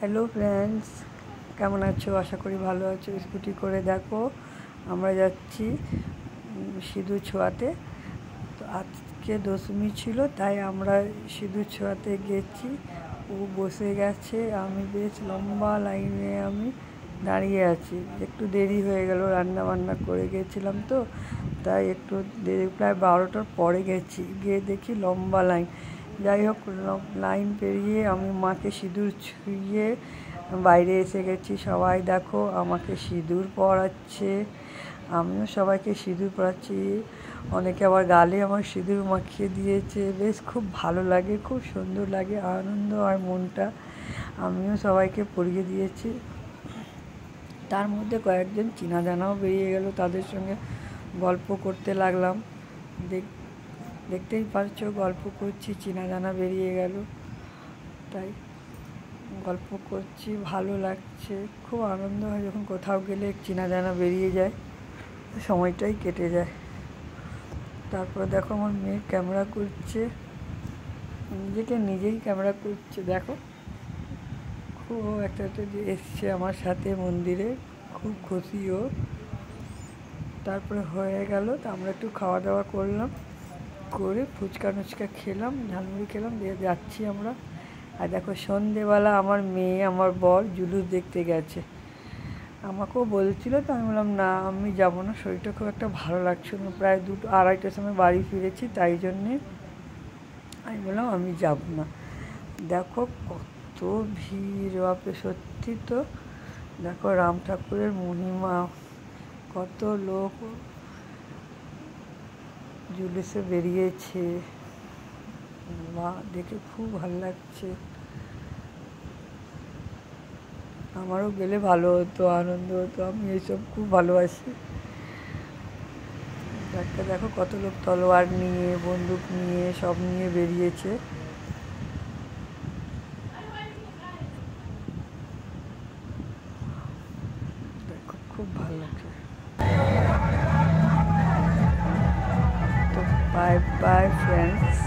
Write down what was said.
Hello friends, কেমন আছো? আশা করি ভালো আছো। স্কুটি করে দেখো আমরা যাচ্ছি সিঁদুর ছোঁয়াতে। তো আজকে দশমী ছিল, তাই আমরা সিঁদুর ছোঁয়াতে গেছি। ও বসে গেছে, আমি বেশ লম্বা লাইনে আমি দাঁড়িয়ে আছি। একটু দেরি হয়ে গেল, রান্না বান্না করে গেছিলাম তো, তাই একটু দেরি, প্রায় 12টার পরে গেছি। গিয়ে দেখি লম্বা লাইন। যাই হোক, লাইন পেরিয়ে আমি মাকে সিঁদুর ছুঁয়ে বাইরে এসে গেছি। সবাই দেখো আমাকে সিঁদুর পরাচ্ছে, আমিও সবাইকে সিঁদুর পরাচ্ছি। অনেকে আবার গালে আমার সিঁদুর মাখিয়ে দিয়েছে। বেশ খুব ভালো লাগে, খুব সুন্দর লাগে, আনন্দ আর মনটা। আমিও সবাইকে পরিয়ে দিয়েছি। তার মধ্যে কয়েকজন চেনা জানাও বেরিয়ে গেল, তাদের সঙ্গে গল্প করতে লাগলাম। দেখতেই পারছো, গল্প করছি, চেনা জানা বেরিয়ে গেল, তাই গল্প করছি। ভালো লাগছে, খুব আনন্দ হয় যখন কোথাও গেলে চেনা জানা বেরিয়ে যায়, সময়টাই কেটে যায়। তারপর দেখো আমার মেয়ে ক্যামেরা করছে, নিজেকে নিজেই ক্যামেরা করছে। দেখো খুব একটা এসছে আমার সাথে মন্দিরে, খুব খুশিও। তারপরে হয়ে গেল, তো আমরা একটু খাওয়া দাওয়া করলাম, করে ফুচকা টুচকা খেলাম, ঝালমুড়ি খেলাম, দিয়ে যাচ্ছি আমরা। আর দেখো সন্ধেবেলা আমার মেয়ে আমার বর জুলুস দেখতে গেছে। আমাকেও বলছিল, তো আমি বললাম না, আমি যাবো না, শরীরটা খুব একটা ভালো লাগছিল না। প্রায় 2-2:30টার সময় বাড়ি ফিরেছি, তাই জন্যে আমি বললাম আমি যাব না। দেখো কত ভিড়, বাপরে সত্যি তো। দেখো রাম ঠাকুরের মহিমা, কত লোক জুলুসে বেরিয়েছে। বাহ, দেখে খুব ভালো লাগছে। আমারও গেলে ভালো হতো, আনন্দ হতো, আমি এইসব খুব ভালোবাসি। দেখো কত লোক তলোয়ার নিয়ে, বন্দুক নিয়ে, সব নিয়ে বেরিয়েছে। দেখো খুব ভালো লাগছে। তো বাই বাই ফ্রেন্ডস।